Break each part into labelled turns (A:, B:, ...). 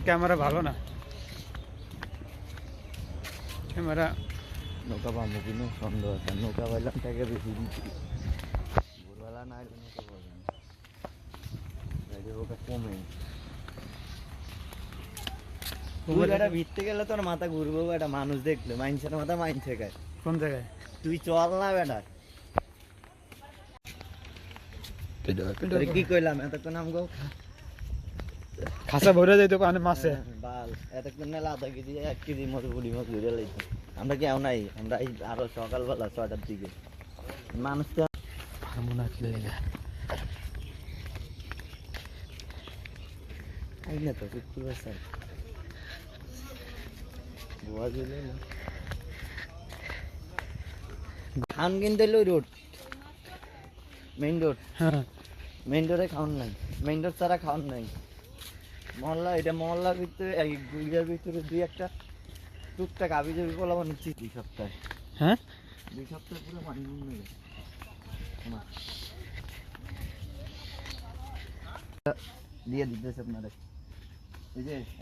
A: Camera ভালো না, camera
B: নৌকা পাবো কিনা সন্দেহ আছে, নৌকা পাইলাম তাকে বেশি দিচ্ছি, ভোরবেলা না এলে নৌকা পাবো না, ওটা কমে একটা ভিড়তে গেলে তোর মাথা ঘুরবো, একটা মানুষ দেখলে মাইনসের মাথা মাইনসে গায়।
A: কোন জায়গায়?
B: তুই চল না বেটা, কি কইলাম এতক্ষণ আমগো
A: খাসা ভরে যাইতো কানে মাছে
B: বাল, এতক্ষণ না আধা কেজি 1 কেজি মতো বুড়ি মাছ ধরে লাইতো। আমরা কেউ নাই, আমরা এই আরো সকালবেলা 6টার দিকে মানুষ তো
A: মনে আসলে
B: আই না তো শুক্রবার স্যার গোয়া দিলে না খান কিনতে এলো রোড, মেইন রোড, মেইন রোডে খাওয়ান নাই, মেইন রোড ছাড়া খাওয়ান নাই। মহল্লা, এটা মহল্লার ভিতরে এই গুইয়ার ভিতরে 2-1টা টুকটাক আবি যাবি বলা বানাচ্ছি 2 সপ্তাহে।
A: হ্যাঁ
B: 2 সপ্তাহ পুরো পানি নেই দিয়ে দিতেছে আপনারা।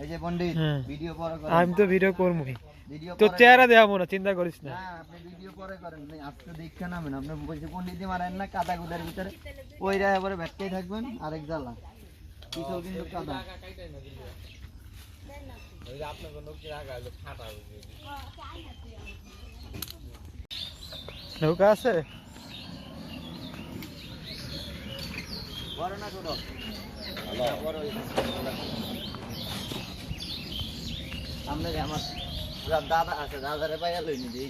B: এই যে পণ্ডিত ভিডিও পরে করেন,
A: আমি তো ভিডিও করবই,
B: ভিডিও
A: তো চেহারা দেখাবো না, চিন্তা করিস না।
B: না আপনি ভিডিও পরে করেন, আজকে দেখতে নামেন, আপনি বলছি পণ্ডিত মারেন না কাদা গুদার ভিতরে ওই রায় পরে ব্যাটকেই থাকবেন। আরেক জ্বালা পিছল কিন্তু কাদা,
A: নৌকা আছে
B: বড় না ছোট? বড় সামনে আমার দাদা আছে, দাদারে পাইয়া লইনি দিই,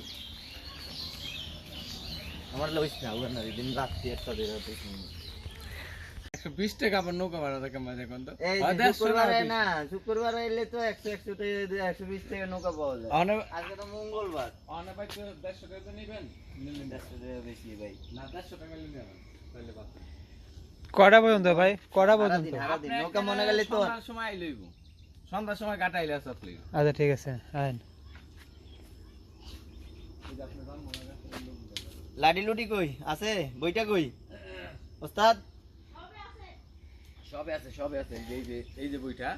B: আমার লইস না ওখানে দিন রাত্রি 1টা দিয়ে
C: 120 টাকা আবার নৌকা ভাড়া থাকে মাঝে এখন তো।
B: এই শুক্রবার না, শুক্রবার এলে তো 100 টাকা 120 টাকা নৌকা পাওয়া যায়। আজকে তো মঙ্গলবার,
C: অনে ভাই তো 150 টাকা নিবেন, নিলেন
B: 100 টাকা বেশি ভাই,
C: না 150 টাকা নিলেন যাবেন তাহলে বাদ।
A: কটা পর্যন্ত ভাই? কটা পর্যন্ত?
B: সারাদিন নৌকা মনে গেলে তো
C: সন্ধ্যার সময় লইব, সন্ধ্যার সময় কাটাইলে আসলে
A: আচ্ছা ঠিক আছে। আইন
B: লাডি লুডি কই আছে, বইটা কই ওস্তাদ?
C: সবে আছে, সবে আছে, এই যে বইটা।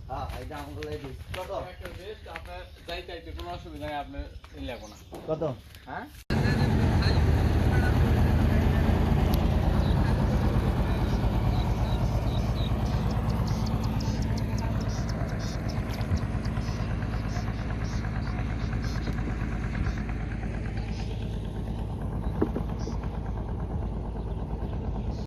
B: হ্যাঁ এটা আমাকে লাই দিস। কত?
C: একটা বেস্ট, আপনার যাইতে কোনো অসুবিধা নাই, আপনি লাগবো না।
B: কত?
C: হ্যাঁ